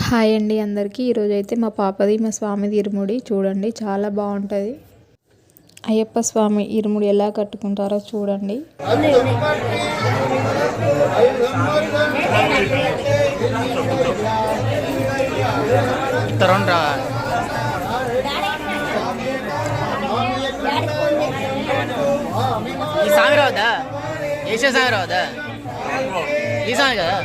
Hi అండి అందరికీ. ఈరోజైతే మా పాపది మా స్వామిది ఇరుముడి చూడండి, చాలా బాగుంటుంది. అయ్యప్ప స్వామి ఇరుముడి ఎలా కట్టుకుంటారో చూడండి. ఈ సాంగ్ రావద్దా? ఏసే సాంగ్ రావద్దా? ఈ సాంగ్ కదా.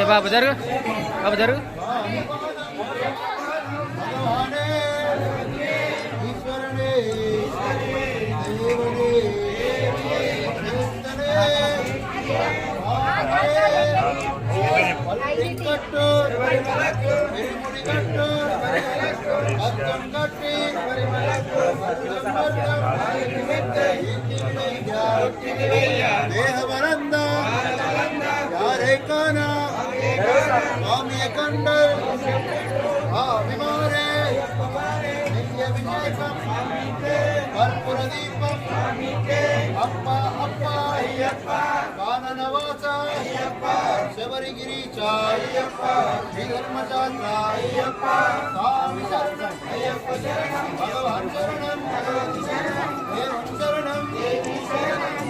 ఏ బాబు జరుగు, బాబు జరుగు. దేహవరంద యారే కానా స్వామియ కండ విమారే నిత్య విజయకం కర్పూర దీపం అప్ప అప్ప కాననవాస శబరిగిరీచ శ్రీధర్మచాత్ర స్వామి శరణం భగవాన్ శరణం దేవం శరణం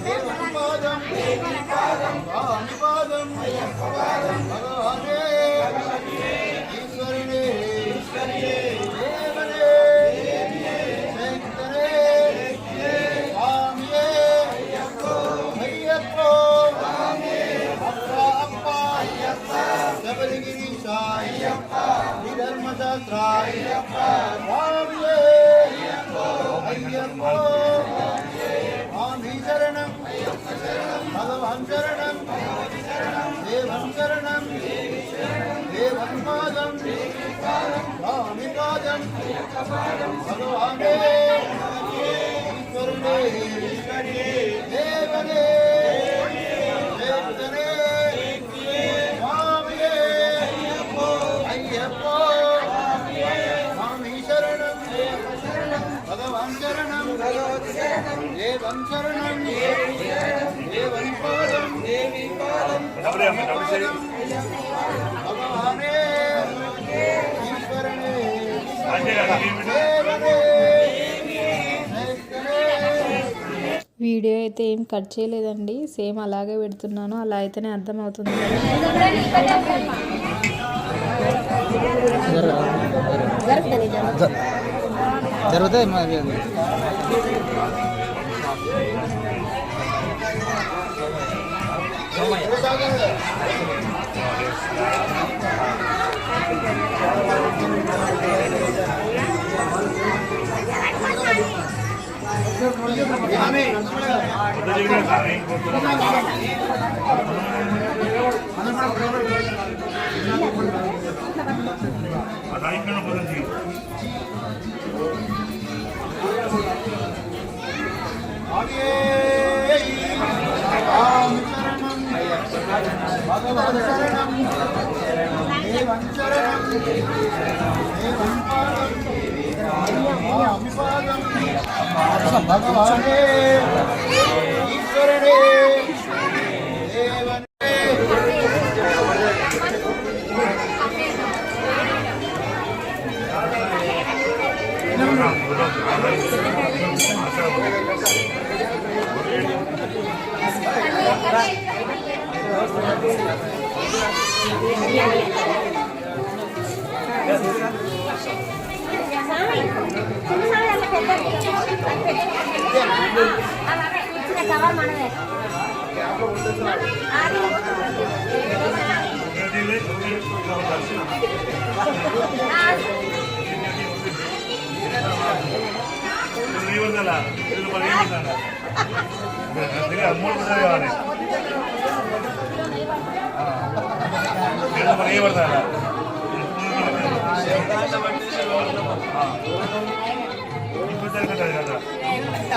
దేవం పాదం స్వామి పాదం భగవానే ఈశ్వరుడే దేవనే శంకరే స్వామియే అయ్యప్ప అప్ప అప్ప శబరిగిరీశ శ్రీధర్మశాస్త్ర స్వామియే అయ్యప్ప స్వామి శరణం భగవాన్ శరణం దేవం శరణం దేవం పాదం స్వామి పాదం భగవానే ఈశ్వరుడే దేవనే శంకరే స్వామియే అయ్యప్ప స్వామి శరణం భగవాన్ శరణం దేవం శరణం దేవం పాదం భగవానే ఈశ్వరనే దేవనే శంకరే. వీడియో అయితే ఏం కట్ చేయలేదండి, సేమ్ అలాగే పెడుతున్నాను. అలా అయితేనే అర్థమవుతుంది. జరుగుతాయి మరి. భగవాన్ శరణం దేవం శరణం దేవం పాదం స్వామి పాదం భగవానే ఈశ్వరనే దేవనే Ini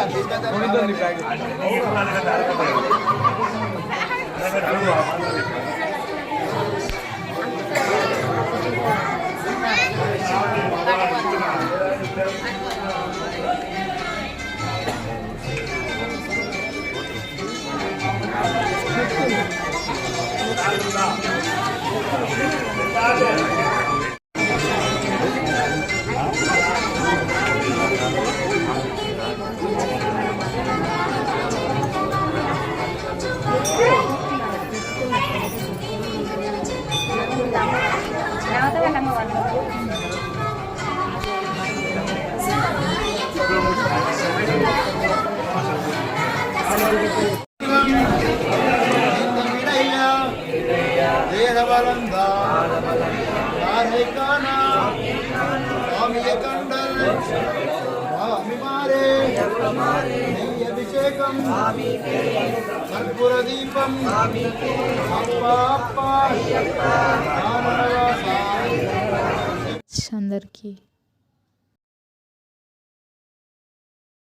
అభిషేకం కర్పూర దీపం అందరికీ